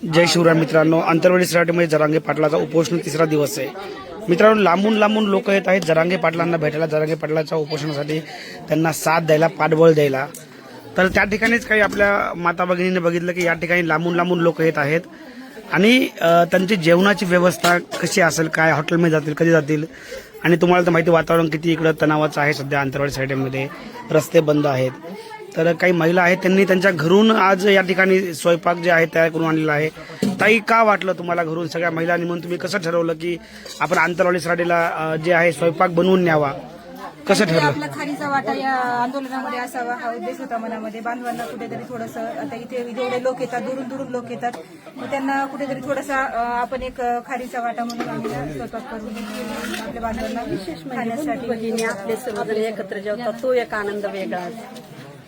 जय शिवराय मित्रांनो, अंतरवाली सराटीमध्ये जरांगे पाटलाचा उपोषण तिसरा दिवस आहे. मित्रांनो, लांबून लांबून लोक येत आहेत जरांगे पाटलांना भेटायला, जरांगे पाटलाच्या उपोषणासाठी त्यांना साथ द्यायला, पाठबळ द्यायला. तर त्या ठिकाणीच काही आपल्या माता भगिनीने बघितलं की या ठिकाणी लांबून लांबून लोक येत आहेत आणि त्यांची जेवणाची व्यवस्था कशी असेल, काय हॉटेलमध्ये जातील, कधी जातील. आणि तुम्हाला तर माहिती वातावरण किती इकडं तणावाचं आहे सध्या अंतरवाली साईडमध्ये, रस्ते बंद आहेत. तर काही महिला आहेत त्यांनी त्यांच्या घरून आज या ठिकाणी स्वयंपाक जे आहे तयार करून आणलेला आहे. ताई, का वाटलं तुम्हाला घरून सगळ्या महिलांनी म्हणून तुम्ही कसं ठरवलं की आपण अंतरवाली सराटीला जे आहे स्वयंपाक बनवून न्यावा, कसं ठरलं? आपला खालीचा वाटा या आंदोलनामध्ये असावा हा उद्देश होता मनामध्ये. बांधवांना कुठेतरी थोडंसं, आता इथे जेवढे लोक येतात, दुरून दुरून लोक येतात, मग त्यांना कुठेतरी थोडासा आपण एक खारीचा वाटा म्हणून आम्ही स्वयंपाक करून आपल्या बांधवांना विशेष खाण्यासाठी आपले सर्वजण एकत्र जेवतात, तो एक आनंद वेगळाच.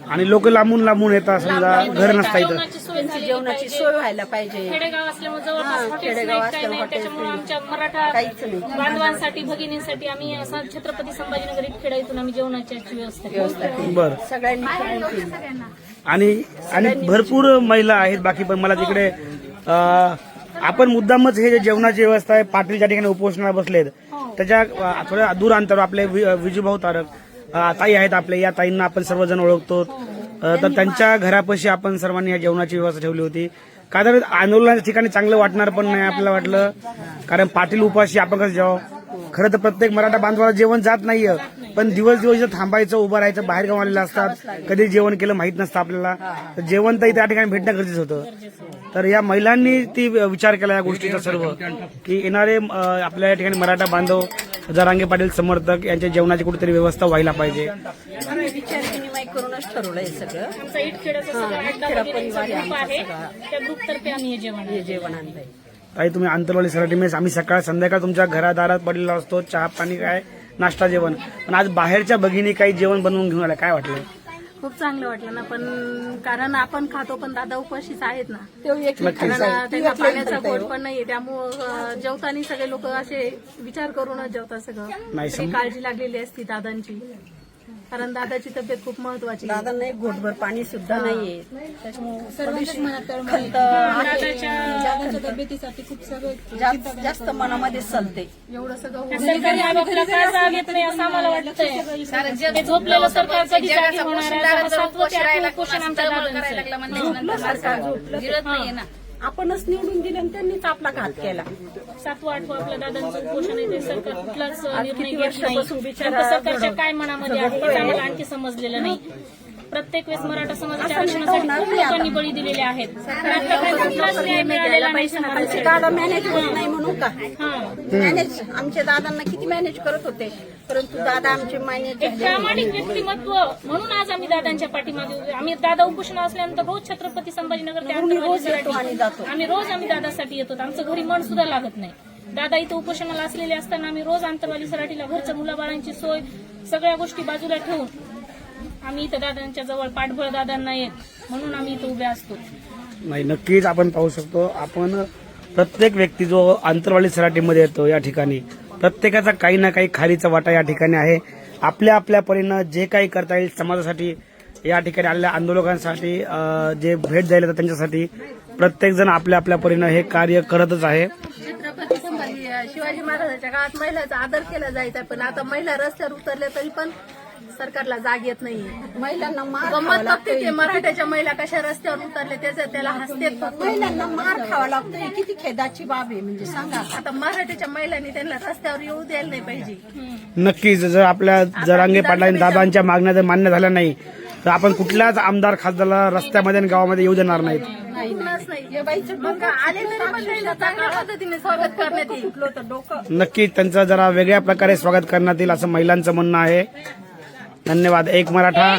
आणि लोक लांबून लांबून येतात, समजा घर नसता इथं, त्यांची जेवणाची सोय व्हायला पाहिजे. खेडेगाव असल्यामुळे जवळपास हॉटेल्स नाही, काही नाही. त्याच्यामुळे आमच्या मराठा बांधवांसाठी, भगिनींसाठी आम्ही असं छत्रपती संभाजीनगर खेडा इथून आम्ही जेवणाची व्यवस्था केली. बरं. सगळ्यांनी आणि भरपूर महिला आहेत बाकी, पण मला तिकडे आपण मुद्दामच हे जे जेवणाची व्यवस्था आहे, पाटील ज्या ठिकाणी उपोषणाला बसलेत त्याच्या थोड्या दूर अंतर आपले विजूभाऊ तारक ताई आहेत आपले, या ताईंना आपण सर्वजण ओळखतो. तर त्यांच्या घरापाशी आपण सर्वांनी या जेवणाची व्यवस्था ठेवली होती. कारण आंदोलनाच्या ठिकाणी चांगलं वाटणार पण नाही आपल्याला वाटलं, कारण पाटील उपाशी आपण कसं जेव्हा. खरं तर प्रत्येक मराठा बांधवाला जेवण जात नाहीये, पण दिवस दिवस इथं थांबायचं, उभं राहायचं, बाहेर गाव आलेलं असतात, कधी जेवण केलं माहित नसतं आपल्याला. तर जेवण तर त्या ठिकाणी भेटणं गरजेचं होतं. तर या महिलांनी ती विचार केला या गोष्टीचा सर्व, की येणारे आपल्या या ठिकाणी मराठा बांधव, जरांगे पाटील समर्थक यांच्या जेवणाची कुठेतरी व्यवस्था व्हायला पाहिजे. विचार विनिमय करूनच ठरवलं हे सगळं. आमचा इटखेडाचा सगळा ग्रुप आहे, त्या ग्रुपतर्फे आम्ही हे जेवण आणलंय. ताई, तुम्ही अंतरवाली सराटीमध्ये आम्ही सकाळ संध्याकाळ तुमच्या घरादारात पडलेला असतो, चहा पाणी काय नाश्ता जेवण, पण आज बाहेरच्या भगिनी काही जेवण बनवून घेऊन आल्या, काय वाटलं? खूप चांगलं वाटलं ना, पण कारण आपण खातो पण दादा उपाशीच आहेत ना, नक्कीच. त्यांना पाण्याचा गोड पण नाहीये, त्यामुळं जेवताना सगळे लोक असे विचार करूनच जेवतात. नाही, सगळं काळजी लागलेली असती दादांची, कारण दादाची तब्येत खूप महत्वाची. दादांना एक घोटभर पाणी सुद्धा नाहीये. सर्वांच्याच मनात दादांच्या तब्येतीसाठी खूप सगळं जास्त मनामध्ये चालते. एवढं सगळं सरकारी आरोग्याला काय जाग येत नाही असं आम्हाला वाटतंय. हे झोपलेलं सरकार कधी जागी होणार आहे? 7 वर्ष उपोषण आमच्या दादांचं. आपणच निवडून दिले आणि त्यांनीच आपला घात केला. 7व 8व आपल्या दादांचं उपोषण आहे, ते सरकार कुठलाच निर्णय घेत नाही. नेमकं सरकारच्या काय मनामध्ये आहे हेच आम्हाला आणखी समजलेलं नाही. प्रत्येक वेळेस मराठा समाजाच्या आरक्षणासाठी खूप लोकांनी बळी दिलेले आहेत. कुठलाच न्याय मिळालेला नाही समाजासाठी. दादा मॅनेज होत नाही म्हणून का मॅनेज आमच्या दादांना किती मॅनेज करत होते, परंतु दादा आमचे मॅनेज एक प्रामाणिक व्यक्तिमत्व म्हणून आज आम्ही दादांच्या पाठीमागे उभे. आम्ही दादा उपोषण असल्यानंतर रोज छत्रपती संभाजीनगर ते अंतरवाली जातो. आम्ही दादासाठी येतो. आमचं घरी मन सुद्धा लागत नाही. दादा इथं उपोषणाला असलेले असताना आम्ही रोज अंतरवाली सराटीला घरच्या मुलाबाळांची सोय, सगळ्या गोष्टी बाजूला ठेवून आम्ही इथं दादांच्या जवळ पाठबळ दादांना येत म्हणून आम्ही इथं उभे असतो. नाही, नक्कीच आपण पाहू शकतो. आपण प्रत्येक व्यक्ती जो अंतरवाली सराटीमध्ये येतो या ठिकाणी प्रत्येकाचा काही ना काही खालीचा वाटा या ठिकाणी आहे. आपल्या आपल्या परीनं जे काही करता येईल समाजासाठी, या ठिकाणी आलेल्या आंदोलकांसाठी, जे भेट द्यायला येतात त्यांच्यासाठी प्रत्येक जण आपल्या आपल्या परीनं हे कार्य करतच आहे. छत्रपती शिवाजी महाराजांच्या काळात महिलांचा आदर केला जायचा, पण आता महिला रस्त्यावर उतरल्या तरी पण सरकारला जाग येत नाही. महिलांना गंमत बघते ते मराठ्याच्या महिला कशा रस्त्यावर उतरले त्याला हसते. महिलांना मार खावा लागतो, किती खेदाची बाब आहे म्हणजे सांगा. आता मराठ्याच्या महिलांनी त्यांना रस्त्यावर येऊ द्यायला नाही पाहिजे. नक्कीच जर आपल्या जरांगे पाटलांनी दादांच्या मागण्या जर मान्य झाल्या नाही तर आपण कुठल्याच आमदार खासदाराला रस्त्यामध्ये आणि गावामध्ये येऊ देणार नाहीत. मग आले तरी पण त्यांना चांगल्या पद्धतीने स्वागत करण्यात येईल. नक्कीच त्यांचं जरा वेगळ्या प्रकारे स्वागत करण्यात येईल असं महिलांचं म्हणणं आहे. धन्यवाद. एक मराठा.